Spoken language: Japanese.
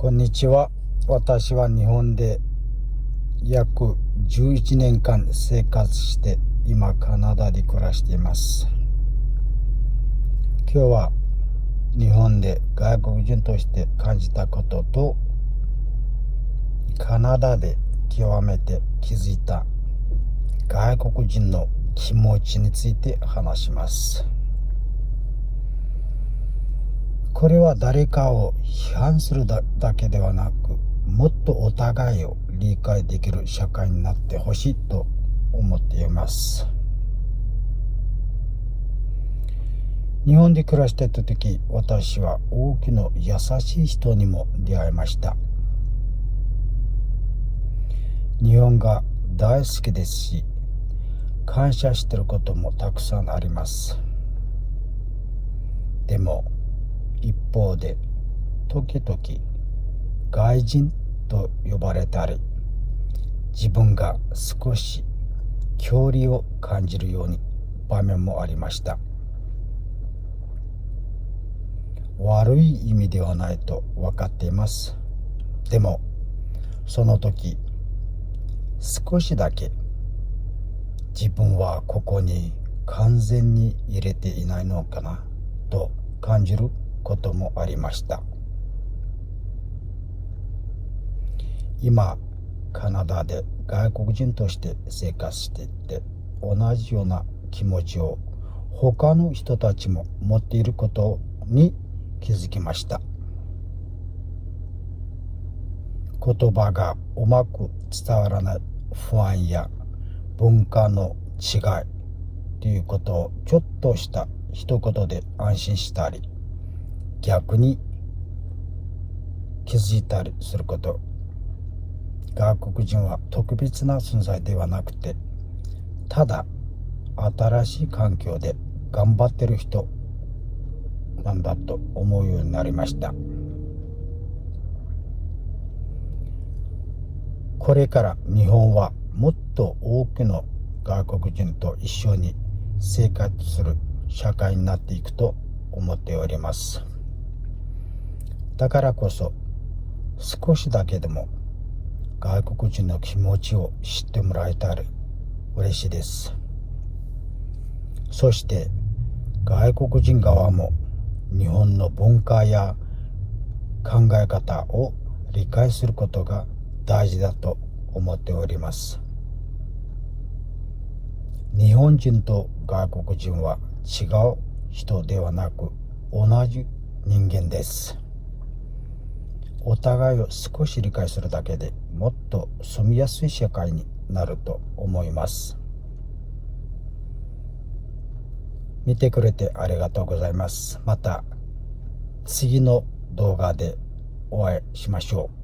こんにちは。私は日本で約11年間生活して今カナダで暮らしています。今日は日本で外国人として感じたこととカナダで極めて気づいた外国人の気持ちについて話します。これは誰かを批判するだけではなく、もっとお互いを理解できる社会になってほしいと思っています。日本で暮らしていた時、私は多くの優しい人にも出会いました。日本が大好きですし、感謝していることもたくさんあります。でも一方で時々外人と呼ばれたり、自分が少し距離を感じるように場面もありました。悪い意味ではないと分かっています。でもその時少しだけ自分はここに完全に入れていないのかなと感じることもありました。今カナダで外国人として生活していて、同じような気持ちを他の人たちも持っていることに気づきました。言葉がうまく伝わらない不安や文化の違いということをちょっとした一言で安心したり、逆に気づいたりすること。外国人は特別な存在ではなくて、ただ新しい環境で頑張ってる人なんだと思うようになりました。これから日本はもっと多くの外国人と一緒に生活する社会になっていくと思っております。だからこそ少しだけでも外国人の気持ちを知ってもらえたら嬉しいです。そして外国人側も日本の文化や考え方を理解することが大事だと思っております。日本人と外国人は違う人ではなく同じ人間です。お互いを少し理解するだけでもっと住みやすい社会になると思います。見てくれてありがとうございます。また次の動画でお会いしましょう。